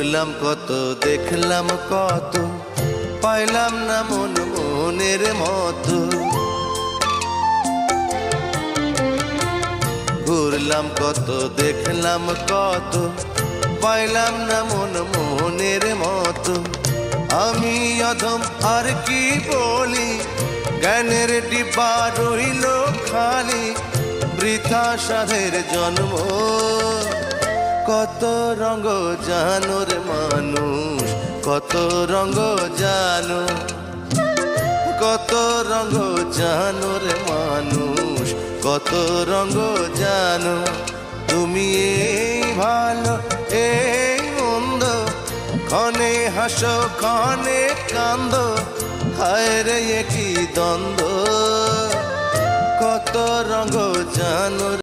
ঘুরলাম কত দেখলাম কত, পাইলাম না মন মনের মতো। ঘুরলাম কত দেখলাম কত, পাইলাম না মন মনের মতো। আমি অধম আর কি বলি, জ্ঞানের ডিব্বা রইল খালি, বৃথা সাধের জন্ম। কত রঙ জানো রে মানুষ, কত রঙ জানো, কত রঙ জানো রে মানুষ, কত রঙ জানো। তুমি এই ভালো এই মন্দ, ক্ষণে হাসো ক্ষণে কান্দো, হায় রে কি দ্বন্দ্ব। কত রঙ জানো।